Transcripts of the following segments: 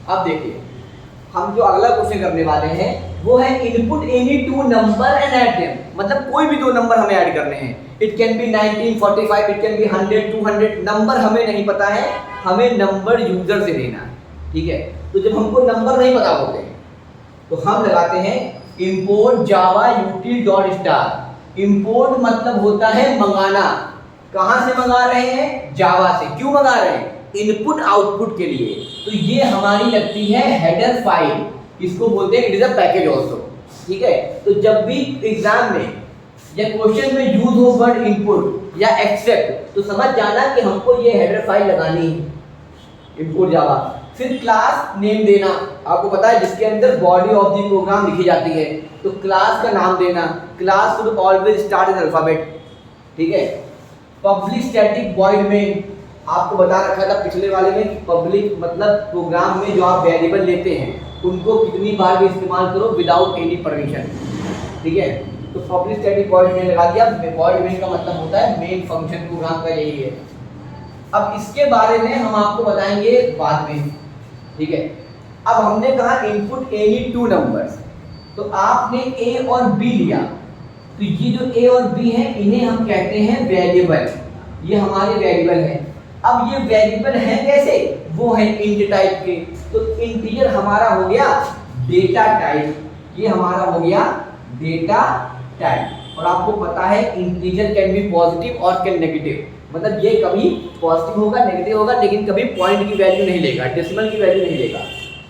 अब देखिए हम जो अगला क्वेश्चन करने वाले हैं वो है input any two number and add them, मतलब कोई भी दो नंबर हमें ऐड करने हैं। It can be 19, 45, it can be 100, 200, number हमें नहीं पता है, हमें नंबर यूजर से लेना है, ठीक है। तो जब हमको नंबर नहीं पता होते तो हम लगाते हैं import java util dot star. Import मतलब होता है मंगाना, कहां से मंगा रहे हैं, जावा से। क्यों मंगा रहे हैं, इनपुट आउटपुट के लिए। तो ये हमारी लगती है हेडर फाइल, इसको बोलते हैं it is a package also, ठीक है। तो जब भी एग्जाम में या क्वेश्चन में यूज हो वर्ड इनपुट या एक्सेप्ट तो समझ जाना कि हमको ये हेडर फाइल लगानी है, इम्पोर्ट जावा। फिर क्लास नेम देना, आपको पता है जिसके अंदर बॉडी ऑफ द प्रोग्राम लिखी जाती है, तो क्लास का नाम देना। Class should always start in alphabet, ठीक है। पब्लिक स्टैटिक वॉइड मेन, आपको बता रखा था पिछले वाले में कि पब्लिक मतलब प्रोग्राम में जो आप वेरिएबल लेते हैं उनको कितनी बार भी इस्तेमाल करो विदाउट एनी परमिशन, ठीक है। तो पब्लिक स्टैटिक वॉइड मेन लगा दिया। वॉइड मेन का मतलब होता है मेन फंक्शन प्रोग्राम का, यही है। अब इसके बारे में हम आपको बताएंगे बाद में, ठीक है। अब हमने कहा इनपुट एनी टू नंबर्स, तो आपने ए और बी लिया, तो ये जो ए और बी है इन्हें हम कहते हैं वेरिएबल, ये हमारे वेरिएबल हैं। अब ये वेरिएबल हैं कैसे, वो है इंट टाइप के। तो इंटीजर हमारा हो गया डेटा टाइप, ये हमारा हो गया डेटा टाइप। और आपको पता है इंटीजर कैन बी पॉजिटिव और कैन नेगेटिव, मतलब ये कभी पॉजिटिव होगा नेगेटिव होगा लेकिन कभी पॉइंट की वैल्यू नहीं लेगा, डेसिमल की वैल्यू नहीं लेगा।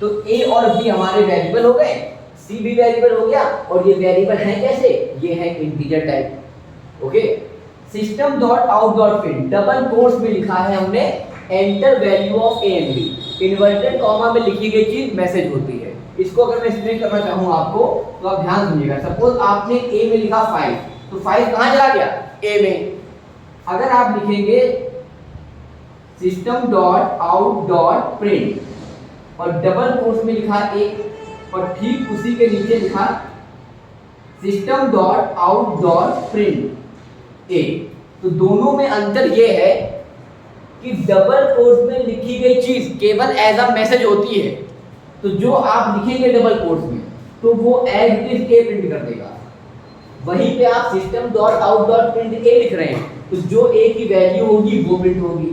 तो ए और बी हमारे वेरिएबल हो गए, सी भी वेरिएबल हो गया, और ये वेरिएबल है कैसे, ये है integer type, okay. System dot out dot print, double quotes में लिखा है हमने enter value of A and B, inverted comma में लिखी गई चीज मैसेज होती है। इसको अगर मैं एक्सप्लेन करना चाहूँ आपको तो आप ध्यान सुनिएगा। सपोज आपने ए में लिखा 5, तो 5 कहाँ चला गया, ए में। अगर आप लिखेंगे system dot out dot print और डबल कोट्स में लिखा ए, और ठीक उसी के नीचे लिखा system dot out dot print A, तो दोनों में अंतर ये है कि डबल कोट्स में लिखी गई चीज केवल एज अ मैसेज होती है, तो जो आप लिखेंगे डबल कोट्स में तो वो as it is A print कर देगा। वहीं पे आप system dot out dot print A लिख रहे हैं तो जो ए की वैल्यू होगी वो प्रिंट होगी।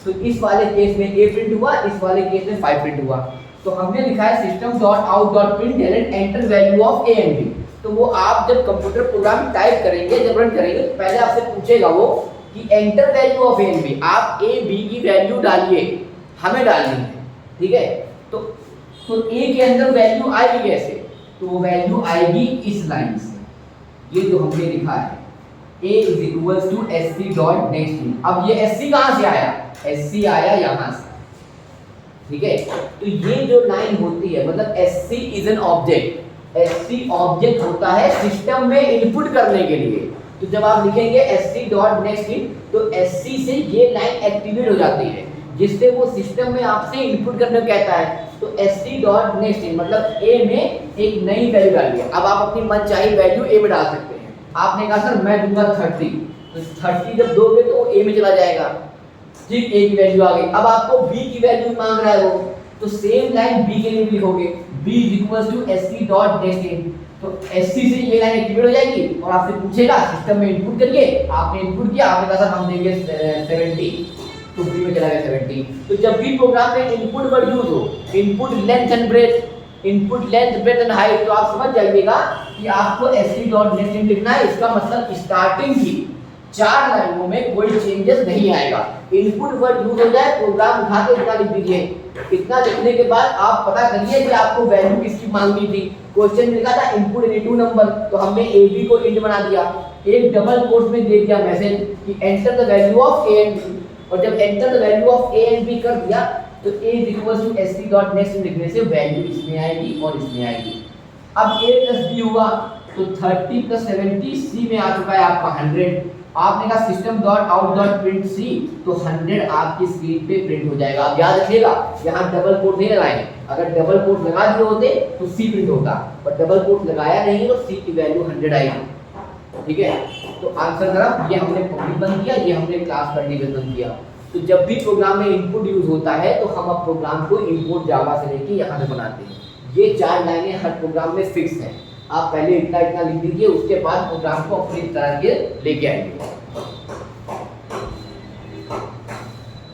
तो इस वाले केस में ए प्रिंट हुआ, इस वाले केस में 5 प्रिंट हुआ। तो हमने लिखा है system dot out dot print enter value of A and B. तो वो आप जब कंप्यूटर प्रोग्राम टाइप करेंगे, जब रन करेंगे तो पहले आपसे पूछेगा वो कि enter value of A and B, आप ए बी की वैल्यू डालिए, हमें डालनी है, ठीक है। तो ए के अंदर वैल्यू आएगी कैसे, तो वो वैल्यू आएगी इस लाइन से, ये जो हमने लिखा है a is equals to sc dot next. अब ये sc कहाँ से आया, sc आया यहाँ से, ठीक है। तो ये जो लाइन होती है मतलब sc is an object, sc object होता है सिस्टम में इनपुट करने के लिए। तो जब आप लिखेंगे sc डॉट नेक्स्ट तो sc से ये लाइन एक्टिवेट हो जाती है जिससे वो सिस्टम में आपसे इनपुट करने को कहता है। तो sc डॉट नेक्स्ट मतलब a में एक नई वैल्यू डालिए। अब आप अपनी मनचाही वैल्यू a में डाल सकते हैं। आपने कहा सर मैं दूंगा 30, तो 30 जब दोगे तो a में चला जाएगा, ठीक, a की वैल्यू आ गई। अब आपको b की वैल्यू मांग रहा है वो, तो सेम लाइन b के लिए भी लिखोगे b is equals to sc dot next. तो sc से ये लाइन एक्टिवेट हो जाएगी और आपसे पूछेगा सिस्टम में इनपुट करिए, आपने इनपुट किया, आपने कहा सर हम देंगे 70, तो b में चला गया 70। तो जब भी प्रोग्राम में इनपुट वर्ड यूज हो, input length and breadth, input length breadth and height, तो आप समझ जाइएगा कि आपको sc डॉट नेक्स्ट लिखना है। इसका मतलब स्टार्टिंग की 4 लाइनों में कोई चेंजेस नहीं आएगा। इनपुट वर्ड यूज हो जाए, प्रोग्राम उठा के इतना लिख दीजिए। इतना लिखने के बाद आप पता करिए कि आपको वैल्यू किसकी मांगनी थी। क्वेश्चन में लिखा था इनपुट एनी टू नंबर, तो हमने ए बी को इंट बना दिया, एक डबल कोट्स में दे दिया मैसेज कि enter the value of A and B, और जब enter the value of A and B कर दिया तो a is equals to sc dot next लिखने से वैल्यू इसमें आएगी और इसमें आएगी। अब a प्लस b हुआ तो 30 प्लस 70 c में आ चुका है आपका 100। आपने कहा system dot out dot print c, तो 100 आपकी स्क्रीन पे प्रिंट हो जाएगा। अब याद रखिएगा यहाँ डबल कोट नहीं लगाए, अगर डबल कोट लगा दिए होते तो c प्रिंट होता, पर डबल कोट लगाया नहीं तो c की वैल्यू 100 आएगी, ठीक है। तो आंसर जरा, ये हमने पब्लिक बंद किया, ये हमने क्लास कंडीशन बंद किया। तो जब भी प्रोग्राम में इनपुट यूज होता है तो हम अब प्रोग्राम को इंपोर्ट जावा से लेके यहाँ पे बनाते हैं। ये 4 लाइनें हर प्रोग्राम में फिक्स है। आप पहले इतना इतना लिख दीजिए, उसके बाद प्रोग्राम को अपनी तरह के लेके आएंगे।